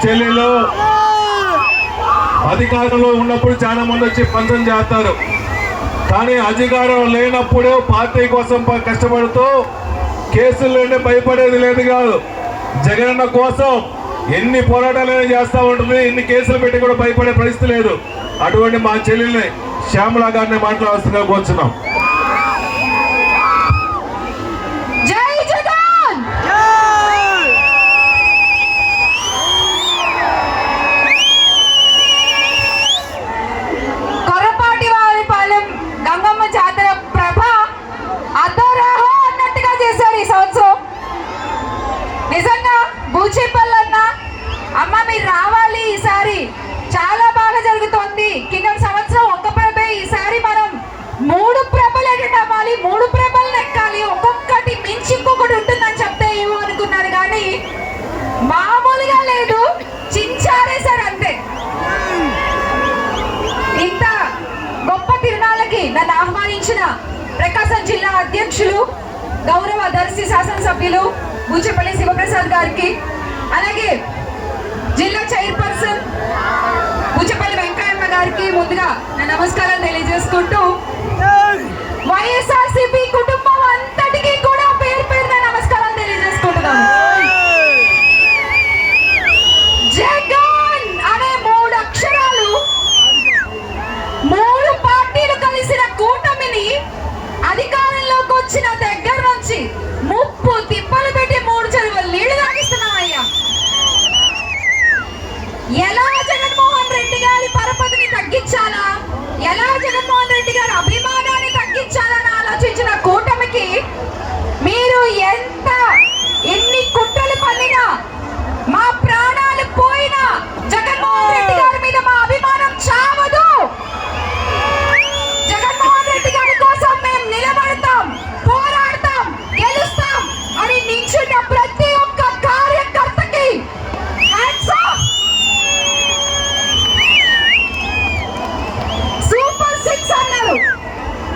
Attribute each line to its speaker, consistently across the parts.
Speaker 1: చెల్లెలు అధికారంలో ఉన్నప్పుడు చాలా మంది వచ్చి పంచం చేస్తారు, కానీ అధికారం లేనప్పుడు పార్టీ కోసం కష్టపడుతూ కేసులు భయపడేది లేదు కాదు. జగనన్న కోసం ఎన్ని పోరాటాలైనా చేస్తూ ఉంటుంది, ఎన్ని కేసులు పెట్టి కూడా భయపడే పరిస్థితి లేదు. అటువంటి మా చెల్లెల్ని శ్యామలా గారిని మాట్లాడాల్సిందిగా కోరుచున్నాం.
Speaker 2: అమ్మ మీరు రావాలి, ఈసారి చాలా బాగా జరుగుతోంది. కింద సంవత్సరం ఒక ప్రభ, ఈసారి మనం 3 ప్రభలు అటెండ్ అవ్వాలి, 3 ప్రభలు ఎక్కాలి, ఒక్కొక్కటి మించి ఇంకొకటి ఉంటుందని చెప్తే ఏమో అనుకున్నారు, కానీ మామూలుగా లేదు, చించారేశారు అంతే. ఇంత గొప్ప తిరునాళ్ళకి నన్ను ఆహ్వానించిన ప్రకాశం జిల్లా అధ్యక్షులు గౌరవ దర్శి శాసనసభ్యులు బూచేపల్లి శివప్రసాద్ గారికి, అలాగే జిల్లా చైర్పర్సన్ బూచేపల్లి వెంకయ్యమ్మ గారికి ముందుగా నా నమస్కారం తెలియజేసుకుంటూ, వైఎస్ఆర్సీపీ కుటుంబం అంతటికి కూడా పేరు పేరున నమస్కారాలు తెలియజేసుకుంటున్నాను. జగన్ అనే 3 అక్షరాలు 3 పార్టీలు కలిసిన కూటమిని అధికారంలోకి వచ్చిన దగ్గర నుంచి 30 తిప్పలు పెట్టి 3 చెరువులు నీళ్లు తాగిస్తున్నామయ్యా. ఎలా జగన్మోహన్ రెడ్డి గారి పరపతిని తగ్గించాలా, ఎలా జగన్మోహన్ రెడ్డి గారి అభిమానాన్ని తగ్గించాలని ఆలోచించిన కూటమికి మీరు ఎన్ని కుట్రలు పన్నినా, మా ప్రాణాలు పోయినా జగన్మోహన్ రెడ్డి గారి మీద మా అభిమానం చావదు. జగన్మోహన్ రెడ్డి గారి కోసం మేము నిలబడతాం, పోరాడతాం, గెలుస్తాం అని నించున్న ప్రతి ఒక్క కార్యకర్తకి హ్యాండ్స్ ఆఫ్. సూపర్ 6 అన్నారు.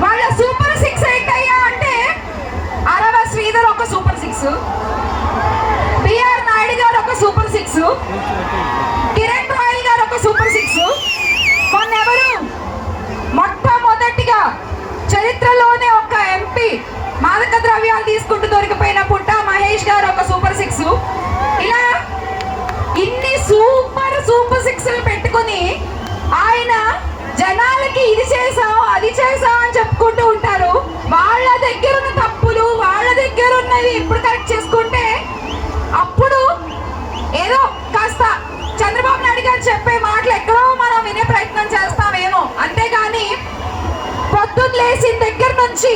Speaker 2: వాళ్ళ సూపర్ 6 ఏంటయ్యా అంటే, అరవ శ్రీధర్ ఒక సూపర్ 6, బిఆర్ నాయుడు గారు ఒక సూపర్ 6, కిరణ్ రాయల్ గారు ఒక సూపర్ 6, కొన్నెవరు మొట్టమొదటిగా చరిత్రలోనే ఒక ఎంపీ మాదక ద్రవ్యాలు తీసుకుంటూ దొరికిపోయిన పుట్ట మహేష్ గారు ఒక సూపర్ 6. ఇలా ఇన్ని సూపర్ 6లు పెట్టుకుని ఆయన జనాలకి ఇది చేసాం అది చేసాం అని చెప్పుకుంటూ ఉంటారు. వాళ్ళ దగ్గర ఉన్న తప్పులు, వాళ్ళ దగ్గర ఉన్నవి ఇప్పుడు కరెక్ట్ చేసుకుంటే అప్పుడు ఏదో కాస్త చంద్రబాబు నాయుడు గారు చెప్పే మాటలు ఎక్కడో మనం వినే ప్రయత్నం చేస్తామేమో, అంతేగాని పొద్దున్న లేచిన దగ్గర నుంచి